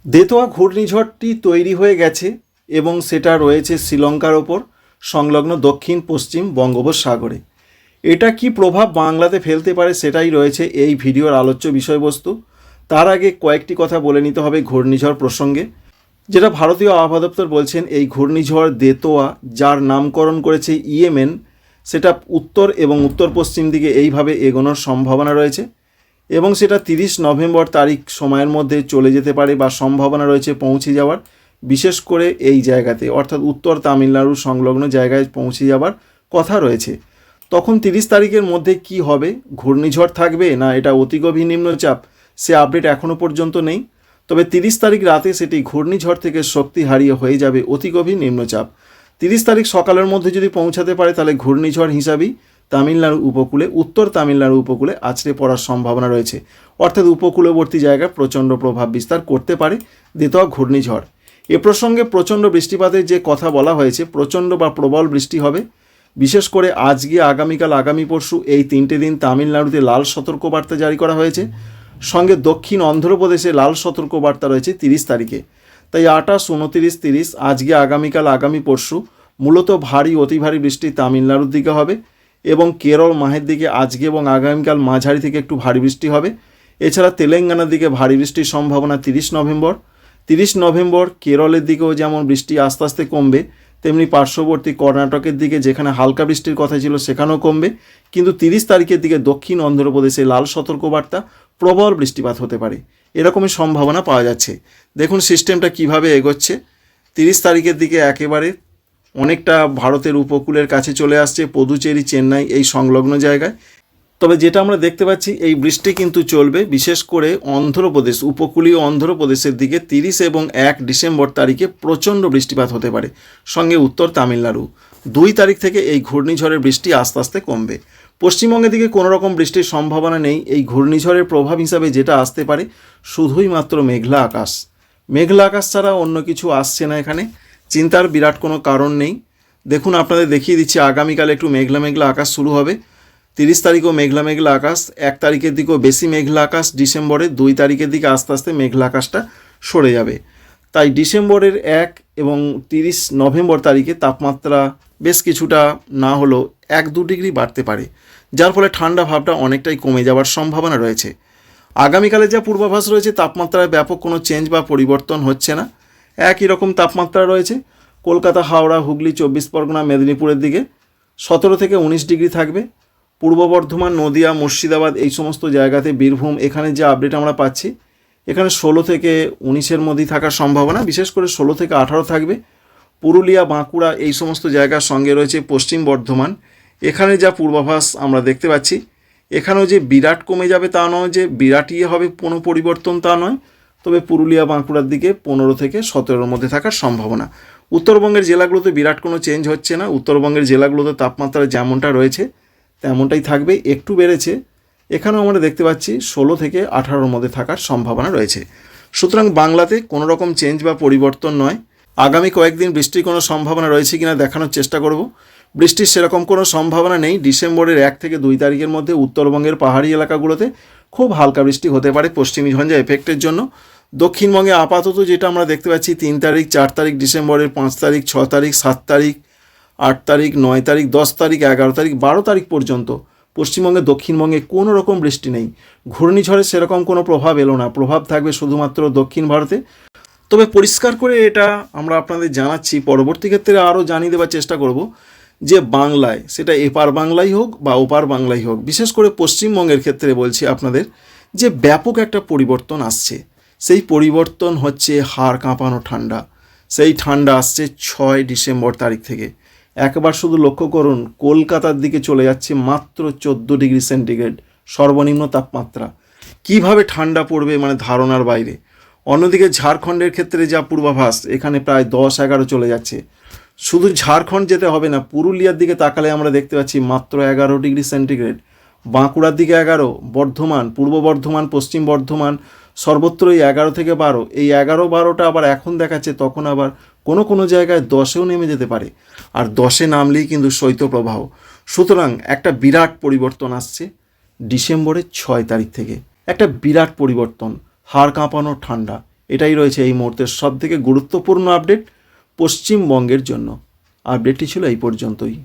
দেতোয়া ঘূর্ণিঝড়টি তৈরি হয়ে গেছে এবং সেটা রয়েছে শ্রীলঙ্কার ওপর সংলগ্ন দক্ষিণ পশ্চিম বঙ্গোপসাগরে। এটা কি প্রভাব বাংলাতে ফেলতে পারে সেটাই রয়েছে এই ভিডিওর আলোচ্য বিষয়বস্তু। তার আগে কয়েকটি কথা বলে নিতে হবে ঘূর্ণিঝড় প্রসঙ্গে। যেটা ভারতীয় আবহাওয়া দপ্তর বলছেন, এই ঘূর্ণিঝড় দেতোয়া, যার নামকরণ করেছে ইয়েমেন, সেটা উত্তর এবং উত্তর পশ্চিম দিকে এইভাবে এগোনোর সম্ভাবনা রয়েছে এবং সেটা 30 নভেম্বর তারিখ সময়ের মধ্যে চলে যেতে পারে বা সম্ভাবনা রয়েছে পৌঁছে যাওয়ার, বিশেষ করে এই জায়গাতে অর্থাৎ উত্তর তামিলনাড়ু সংলগ্ন জায়গায় পৌঁছে যাওয়ার কথা রয়েছে। তখন 30 তারিখের মধ্যে কি হবে, ঘূর্ণিঝড় থাকবে না এটা অতিগভীর নিম্নচাপ, সে আপডেট এখনও পর্যন্ত নেই। তবে 30 তারিখ রাতে সেটি ঘূর্ণিঝড় থেকে শক্তি হারিয়ে হয়ে যাবে অতিগভীর নিম্নচাপ। 30 তারিখ সকালের মধ্যে যদি পৌঁছাতে পারে তাহলে ঘূর্ণিঝড় হিসাবেই তামিলনাড়ু উপকূলে, উত্তর তামিলনাড়ু উপকূলে আছড়ে পড়ার সম্ভাবনা রয়েছে, অর্থাৎ উপকূলবর্তী জায়গায় প্রচণ্ড প্রভাব বিস্তার করতে পারে দেতোয়া ঘূর্ণিঝড়। এ প্রসঙ্গে প্রচণ্ড বৃষ্টিপাতের যে কথা বলা হয়েছে, প্রচণ্ড বা প্রবল বৃষ্টি হবে, বিশেষ করে আজকে, আগামীকাল, আগামী পরশু, এই 3টে দিন তামিলনাড়ুতে লাল সতর্কবার্তা জারি করা হয়েছে। সঙ্গে দক্ষিণ অন্ধ্রপ্রদেশে লাল সতর্কবার্তা রয়েছে 30 তারিখে। তাই 28, 29, 30 আজকে, আগামীকাল, আগামী পরশু মূলত ভারী অতি ভারী বৃষ্টি তামিলনাড়ুর দিকে হবে এবং কেরল মাহের দিকে আজকে এবং আগামীকাল মাঝারি থেকে একটু ভারী বৃষ্টি হবে। এছাড়া তেলেঙ্গানার দিকে ভারী বৃষ্টির সম্ভাবনা 30 নভেম্বর। 30 নভেম্বর কেরলের দিকেও যেমন বৃষ্টি আস্তে আস্তে কমবে, তেমনি পার্শ্ববর্তী কর্ণাটকের দিকে যেখানে হালকা বৃষ্টির কথা ছিল সেখানেও কমবে। কিন্তু 30 তারিখের দিকে দক্ষিণ অন্ধ্রপ্রদেশে লাল সতর্কবার্তা, প্রবল বৃষ্টিপাত হতে পারে, এরকমই সম্ভাবনা পাওয়া যাচ্ছে। দেখুন সিস্টেমটা কিভাবে এগোচ্ছে। 30 তারিখের দিকে একেবারে অনেকটা ভারতের উপকূলের কাছে চলে আসছে, পদুচেরি, চেন্নাই এই সংলগ্ন জায়গায়। তবে যেটা আমরা দেখতে পাচ্ছি, এই বৃষ্টি কিন্তু চলবে বিশেষ করে অন্ধ্রপ্রদেশ, উপকূলীয় অন্ধ্রপ্রদেশের দিকে 30 এবং 1 ডিসেম্বর তারিখে প্রচণ্ড বৃষ্টিপাত হতে পারে, সঙ্গে উত্তর তামিলনাড়ু। 2 তারিখ থেকে এই ঘূর্ণিঝড়ের বৃষ্টি আস্তে আস্তে কমবে। পশ্চিমবঙ্গের দিকে কোনো রকম বৃষ্টির সম্ভাবনা নেই। এই ঘূর্ণিঝড়ের প্রভাব হিসাবে যেটা আসতে পারে শুধুই মাত্র মেঘলা আকাশ। মেঘলা আকাশ ছাড়া অন্য কিছু আসছে না এখানে, চিন্তার বিরাট কোনো কারণ নেই। দেখুন আপনাদের দেখিয়ে দিচ্ছি, আগামীকাল একটু মেঘলা মেঘলা আকাশ শুরু হবে। 30 তারিখও মেঘলা মেঘলা আকাশ, 1 তারিখের দিকেও বেশি মেঘলা আকাশ, ডিসেম্বরের 2 তারিখের দিকে আস্তে আস্তে মেঘলা আকাশটা সরে যাবে। তাই ডিসেম্বরের 1 এবং 30 নভেম্বর তারিখে তাপমাত্রা বেশ কিছুটা না হলেও 1-2 ডিগ্রি বাড়তে পারে, যার ফলে ঠান্ডা ভাবটা অনেকটাই কমে যাওয়ার সম্ভাবনা রয়েছে। আগামীকালে যা পূর্বাভাস রয়েছে, তাপমাত্রায় ব্যাপক কোনো চেঞ্জ বা পরিবর্তন হচ্ছে না, একই রকম তাপমাত্রা রয়েছে। কলকাতা, হাওড়া, হুগলি, 24 পরগনা, মেদিনীপুরের দিকে 17 থেকে 19 ডিগ্রি থাকবে। পূর্ব বর্ধমান, নদিয়া, মুর্শিদাবাদ এই সমস্ত জায়গাতে, বীরভূম, এখানে যে আপডেট আমরা পাচ্ছি, এখানে 16 থেকে 19-এর মধ্যেই থাকার সম্ভাবনা, বিশেষ করে 16 থেকে 18 থাকবে। পুরুলিয়া, বাঁকুড়া এই সমস্ত জায়গার সঙ্গে রয়েছে পশ্চিম বর্ধমান, এখানে যা পূর্বাভাস আমরা দেখতে পাচ্ছি, এখানেও যে বিরাট কমে যাবে তা নয়, যে বিরাট হবে কোনো পরিবর্তন তা নয়, তবে পুরুলিয়া, বাঁকুড়ার দিকে 15 থেকে 17-এর মধ্যে থাকার সম্ভাবনা। উত্তরবঙ্গের জেলাগুলোতে বিরাট কোনো চেঞ্জ হচ্ছে না, উত্তরবঙ্গের জেলাগুলোতে তাপমাত্রা যেমনটা রয়েছে তেমনটাই থাকবে, একটু বেড়েছে। এখানেও আমরা দেখতে পাচ্ছি 16 থেকে 18-এর মধ্যে থাকার সম্ভাবনা রয়েছে। সুতরাং বাংলাতে কোনো রকম চেঞ্জ বা পরিবর্তন নয়। আগামী কয়েকদিন বৃষ্টির কোনো সম্ভাবনা রয়েছে কিনা দেখানোর চেষ্টা করব। বৃষ্টির সেরকম কোনো সম্ভাবনা নেই। ডিসেম্বরের 1 থেকে 2 তারিখের মধ্যে উত্তরবঙ্গের পাহাড়ি এলাকাগুলোতে খুব হালকা বৃষ্টি হতে পারে পশ্চিমী ঝঞ্ঝা এফেক্টের জন্য। দক্ষিণবঙ্গে আপাতত যেটা আমরা দেখতে পাচ্ছি, 3 তারিখ, 4 তারিখ ডিসেম্বরের, 5 তারিখ, 6 তারিখ, 7 তারিখ, 8 তারিখ, 9 তারিখ, 10 তারিখ, 11 তারিখ, 12 তারিখ পর্যন্ত পশ্চিমবঙ্গে, দক্ষিণবঙ্গে কোনো রকম বৃষ্টি নেই। ঘূর্ণিঝড়ের সেরকম কোনো প্রভাব এলো না, প্রভাব থাকবে শুধুমাত্র দক্ষিণ ভারতে। তবে পরিষ্কার করে এটা আমরা আপনাদের জানাচ্ছি, পরবর্তী ক্ষেত্রে আরও জানিয়ে দেওয়ার চেষ্টা করব যে বাংলায়, সেটা এপার বাংলাই হোক বা ওপার বাংলাই হোক, বিশেষ করে পশ্চিমবঙ্গের ক্ষেত্রে বলছি আপনাদের, যে ব্যাপক একটা পরিবর্তন আসছে। সেই পরিবর্তন হচ্ছে হাড় কাঁপানো ঠান্ডা। সেই ঠান্ডা আসছে 6 ডিসেম্বর তারিখ থেকে। একবার শুধু লক্ষ্য করুন, কলকাতার দিকে চলে যাচ্ছে মাত্র 14 ডিগ্রি সেন্টিগ্রেড সর্বনিম্ন তাপমাত্রা। কিভাবে ঠান্ডা পড়বে মানে ধারণার বাইরে। অন্যদিকে ঝাড়খণ্ডের ক্ষেত্রে যা পূর্বাভাস, এখানে প্রায় 10-11 চলে যাচ্ছে। শুধু ঝাড়খণ্ড যেতে হবে না, পুরুলিয়ার দিকে তাকালে আমরা দেখতে পাচ্ছি মাত্র 11 ডিগ্রি সেন্টিগ্রেড, বাঁকুড়ার দিকে 11, বর্ধমান, পূর্ব বর্ধমান, পশ্চিম বর্ধমান সর্বত্রই 11 থেকে 12। এই 11-12টা আবার এখন দেখাচ্ছে, তখন আবার কোনো কোনো জায়গায় 10-এও নেমে যেতে পারে, আর 10-এ নামলেই কিন্তু শৈত্যপ্রবাহ। সুতরাং একটা বিরাট পরিবর্তন আসছে ডিসেম্বরের 6 তারিখ থেকে, একটা বিরাট পরিবর্তন, হাড় কাঁপানো ঠান্ডা, এটাই রয়েছে এই মুহূর্তের সবথেকে গুরুত্বপূর্ণ আপডেট পশ্চিমবঙ্গের জন্য। আপডেটটি ছিল এই পর্যন্তই।